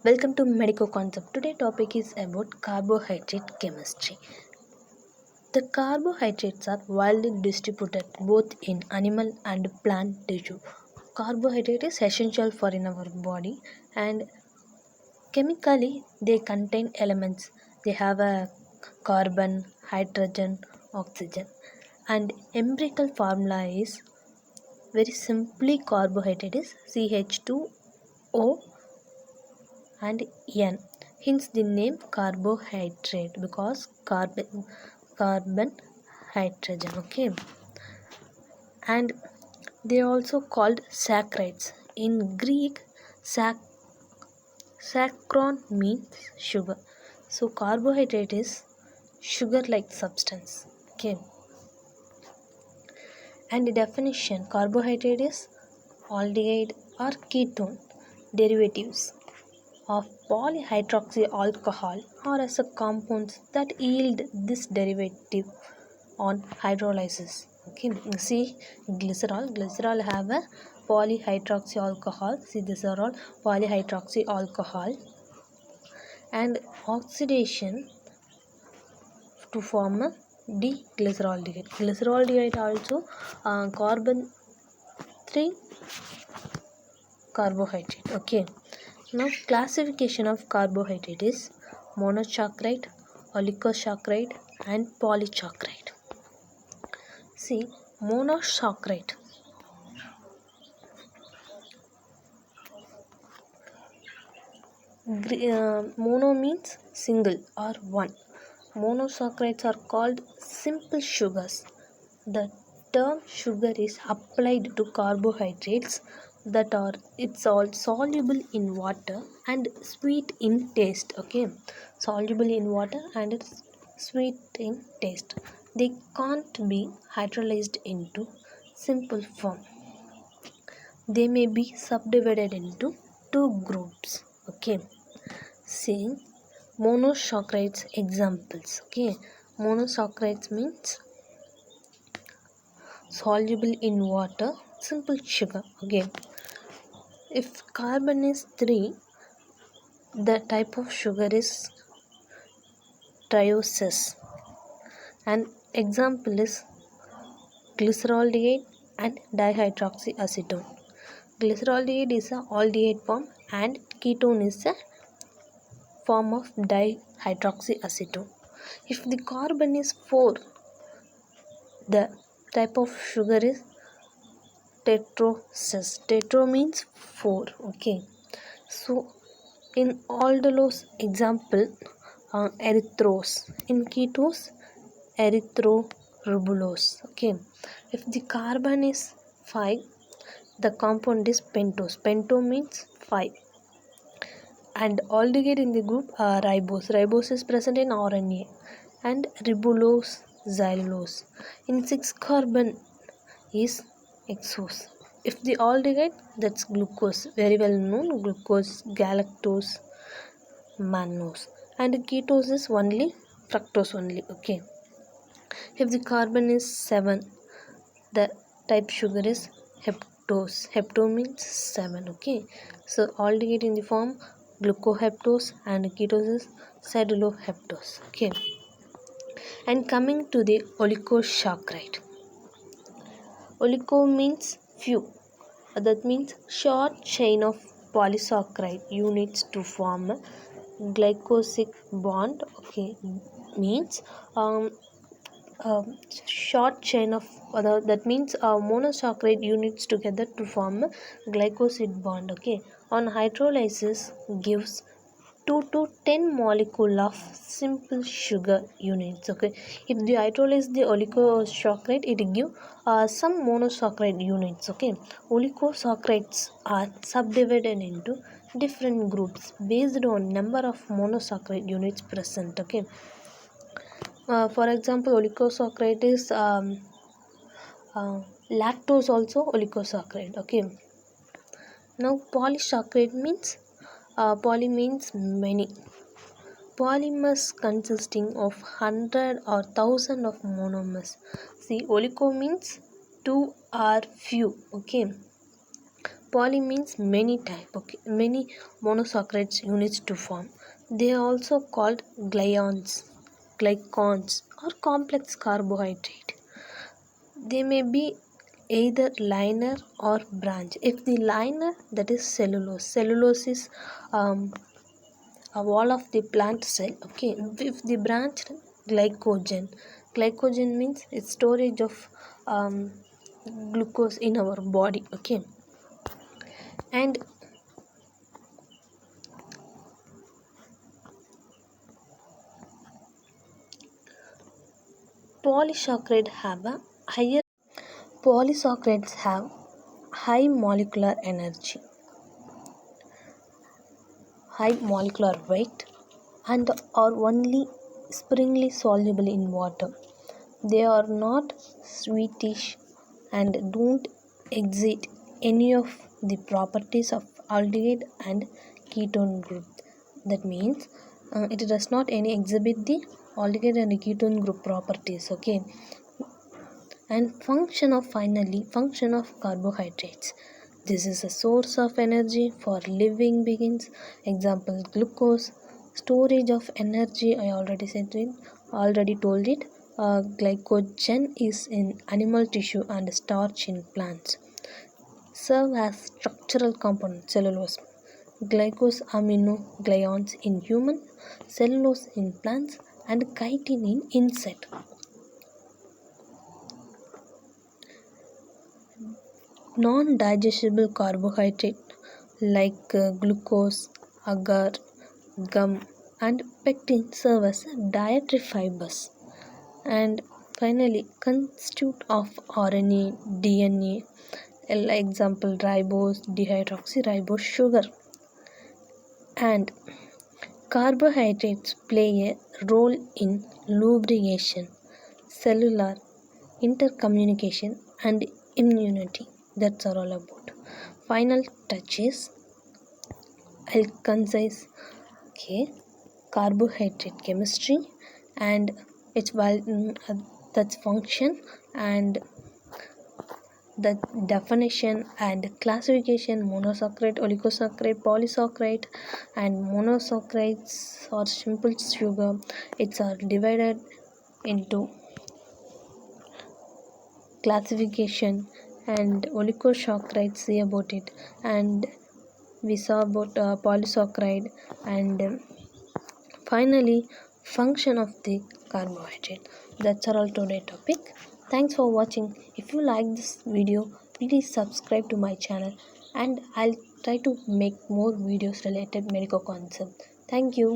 Welcome to Medico concept. Today topic is about carbohydrate chemistry. The carbohydrates are widely distributed both in animal and plant tissue. Carbohydrate is essential for in our body and chemically they contain elements. They have a carbon, hydrogen, oxygen and empirical formula is very simply carbohydrate is CH2O and N. Hence the name carbohydrate because carbon hydrogen. Okay, and they are also called saccharides. In Greek, saccharon means sugar. So carbohydrate is sugar-like substance. Okay, and the definition: carbohydrate is aldehyde or ketone derivatives of polyhydroxy alcohol or as a compounds that yield this derivative on hydrolysis. Okay, see glycerol. Glycerol have a polyhydroxy alcohol. See, these are all polyhydroxy alcohol and oxidation to form a D-glyceraldehyde. Glyceraldehyde also carbon 3 carbohydrate. Okay. Now classification of carbohydrate is monosaccharide, oligosaccharide and polysaccharide. See, monosaccharide. Mono means single or one. Monosaccharides are called simple sugars. The term sugar is applied to carbohydrates that are it's all soluble in water and sweet in taste. Okay, soluble in water and it's sweet in taste. They can't be hydrolyzed into simple form. They may be subdivided into two groups. Okay, seeing monosaccharides examples. Okay, monosaccharides means soluble in water, simple sugar. Okay, if carbon is 3, the type of sugar is trioses. An example is glyceraldehyde and dihydroxyacetone. Glyceraldehyde is a aldehyde form and ketone is a form of dihydroxyacetone. If the carbon is 4, the type of sugar is tetroses. Tetro means 4. Okay, so in aldolose example, erythrose. In ketose, erythroribulose. Okay, if the carbon is 5, the compound is pentose. Pento means 5. And aldehyde in the group ribose. Ribose is present in RNA and ribulose, xylulose. In 6 carbon is hexose. If the aldehyde, that's glucose, very well known, glucose, galactose, mannose, and ketose is only fructose only. Okay, if the carbon is 7, the type sugar is heptose. Hepto means 7. Okay, so aldehyde in the form glucoheptose and ketose is celluloheptose. Okay, and coming to the oligosaccharide. Oligo means few. That means short chain of polysaccharide units to form a glycosic bond. Okay, means short chain of that means monosaccharide units together to form a glycoside bond. Okay, on hydrolysis gives 2 to 10 molecule of simple sugar units. Okay, if the hydrolyze the oligosaccharide, it give some monosaccharide units. Okay, oligosaccharides are subdivided into different groups based on number of monosaccharide units present. Okay, for example, oligosaccharide is lactose also oligosaccharide. Okay, now polysaccharide means poly means many. Polymers consisting of 100 or 1000 of monomers. See, oligo means 2 or few. Okay, Poly means many type, okay, many monosaccharides units to form. They are also called glycons or complex carbohydrate. They may be either liner or branch. If the liner, that is cellulose. Cellulose is a wall of the plant cell. Okay, if the branch, glycogen. Glycogen means it's storage of glucose in our body. Okay, and polysaccharides have a higher polysaccharides have high molecular energy, high molecular weight, and are only sparingly soluble in water. They are not sweetish and don't exhibit any of the properties of aldehyde and ketone group. That means it does not any exhibit the aldehyde and ketone group properties. Okay, and function of carbohydrates. This is a source of energy for living beings. Example, glucose. Storage of energy, I already told it. Glycogen is in animal tissue and starch in plants. Serve as structural component, cellulose. Glycosaminoglycans in human, cellulose in plants, and chitin in insect. Non-digestible carbohydrate like glucose, agar, gum, and pectin serve as dietary fibers. And finally, constitute of RNA, DNA, example ribose, dehydroxyribose sugar. And carbohydrates play a role in lubrication, cellular intercommunication, and immunity. That's all about. Final touches. I'll concise. Okay, carbohydrate chemistry and its that's function and the definition and classification: monosaccharide, oligosaccharide, polysaccharide, and monosaccharides or simple sugar. It's are divided into classification, and oligosaccharides, see about it, and we saw about polysaccharide, and finally function of the carbohydrate. That's all today topic. Thanks for watching. If you like this video, please subscribe to my channel, and I'll try to make more videos related medical concept. Thank you.